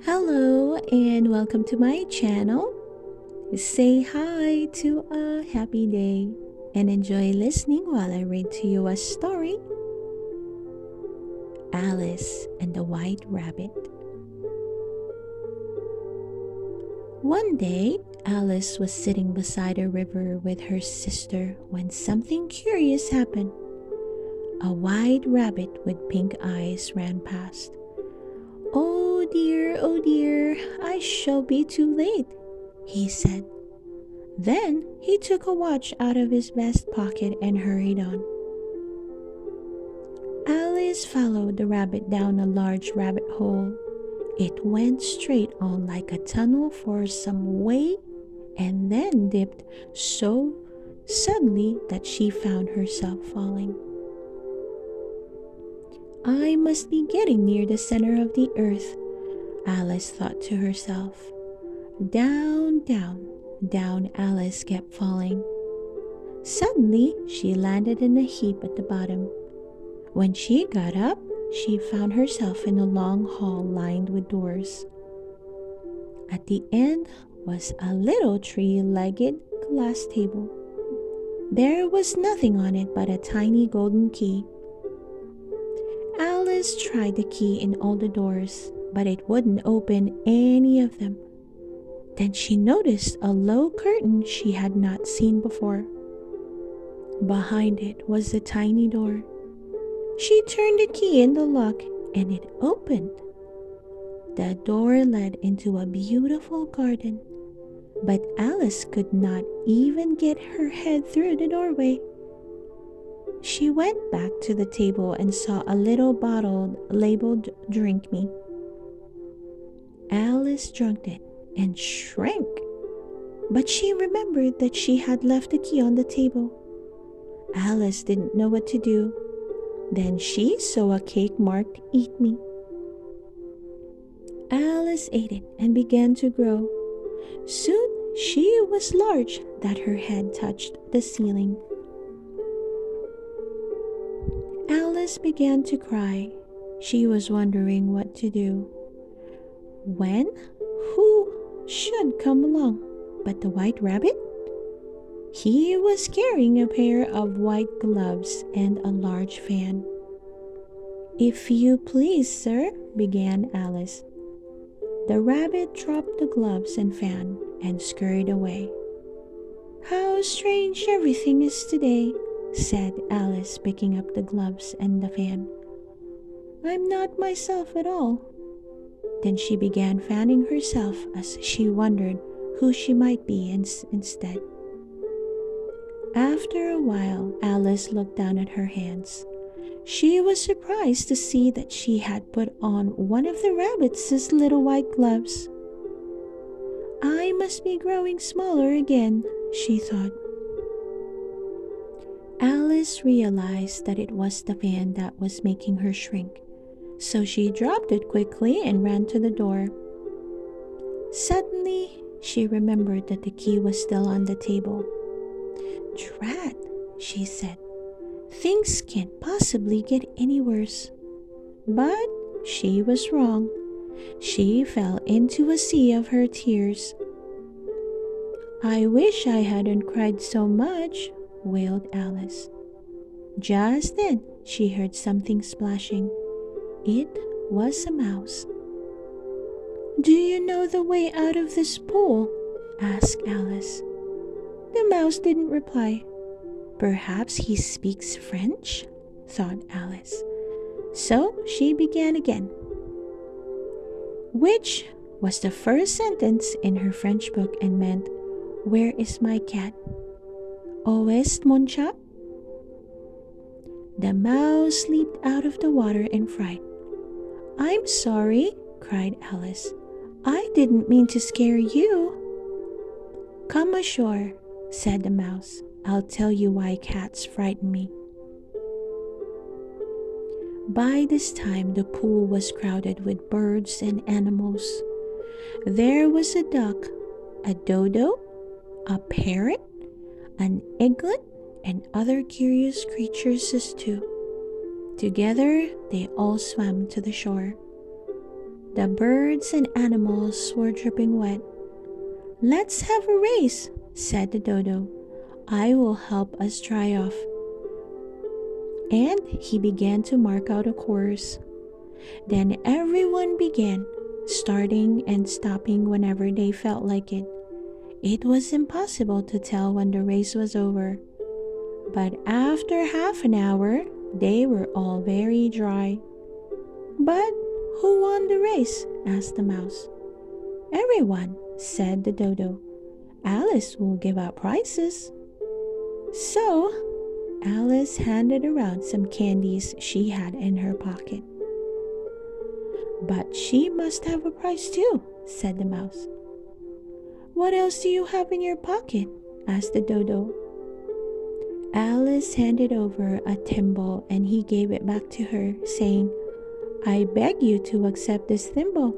Hello and welcome to my channel. Say hi to a happy day and enjoy listening while I read to you a story. Alice and the White Rabbit. One day, Alice was sitting beside a river with her sister when something curious happened. A white rabbit with pink eyes ran past. Oh dear, I shall be too late, he said. Then he took a watch out of his vest pocket and hurried on. Alice followed the rabbit down a large rabbit hole. It went straight on like a tunnel for some way and then dipped so suddenly that she found herself falling. I must be getting near the center of the earth, Alice thought to herself. Down, down, down Alice kept falling. Suddenly, she landed in a heap at the bottom. When she got up, she found herself in a long hall lined with doors. At the end was a little three-legged glass table. There was nothing on it but a tiny golden key. Alice tried the key in all the doors, but it wouldn't open any of them. Then she noticed a low curtain she had not seen before. Behind it was a tiny door. She turned the key in the lock and it opened. The door led into a beautiful garden, but Alice could not even get her head through the doorway. She went back to the table and saw a little bottle labeled "Drink Me." Alice drank it and shrank, but she remembered that she had left the key on the table. Alice didn't know what to do. Then she saw a cake marked "Eat Me." Alice ate it and began to grow. Soon she was large that her head touched the ceiling. Alice began to cry. She was wondering what to do. When? Who should come along but the White Rabbit? He was carrying a pair of white gloves and a large fan. "If you please, sir," began Alice. The rabbit dropped the gloves and fan and scurried away. "How strange everything is today," said Alice, picking up the gloves and the fan. "I'm not myself at all." Then she began fanning herself as she wondered who she might be instead. After a while, Alice looked down at her hands. She was surprised to see that she had put on one of the rabbit's little white gloves. "I must be growing smaller again," she thought. Alice realized that it was the fan that was making her shrink, so she dropped it quickly and ran to the door. Suddenly, she remembered that the key was still on the table. "Drat," she said. "Things can't possibly get any worse." But she was wrong. She fell into a sea of her tears. "I wish I hadn't cried so much," wailed Alice. Just then, she heard something splashing. It was a mouse. "Do you know the way out of this pool?" asked Alice. The mouse didn't reply. "Perhaps he speaks French," thought Alice. So she began again, which was the first sentence in her French book and meant, "Where is my cat?" "Où est mon chat?" The mouse leaped out of the water in fright. "I'm sorry," cried Alice. "I didn't mean to scare you." "Come ashore," said the mouse. "I'll tell you why cats frighten me." By this time, the pool was crowded with birds and animals. There was a duck, a dodo, a parrot, an eaglet, and other curious creatures too. Together, they all swam to the shore. The birds and animals were dripping wet. "Let's have a race," said the dodo. "I will help us dry off." And he began to mark out a course. Then everyone began, starting and stopping whenever they felt like it. It was impossible to tell when the race was over. But after half an hour, they were all very dry. "But who won the race?" asked the mouse. "Everyone," said the dodo. "Alice will give out prizes." So, Alice handed around some candies she had in her pocket. "But she must have a prize too," said the mouse. "What else do you have in your pocket?" asked the dodo. Alice handed over a thimble and he gave it back to her, saying, "I beg you to accept this thimble."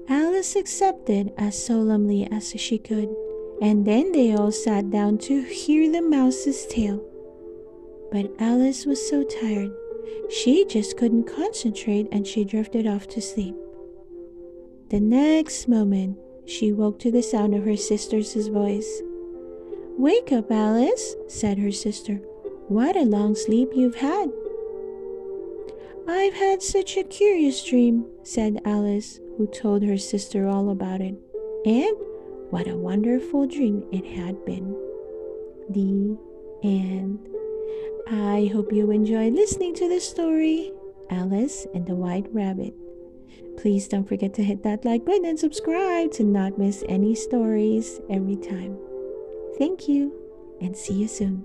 Alice accepted as solemnly as she could, and then they all sat down to hear the mouse's tale. But Alice was so tired, she just couldn't concentrate and she drifted off to sleep. The next moment, she woke to the sound of her sister's voice. "Wake up, Alice," said her sister. "What a long sleep you've had." "I've had such a curious dream," said Alice, who told her sister all about it. And what a wonderful dream it had been. The end. I hope you enjoyed listening to the story, Alice and the White Rabbit. Please don't forget to hit that like button and subscribe to not miss any stories every time. Thank you, and see you soon.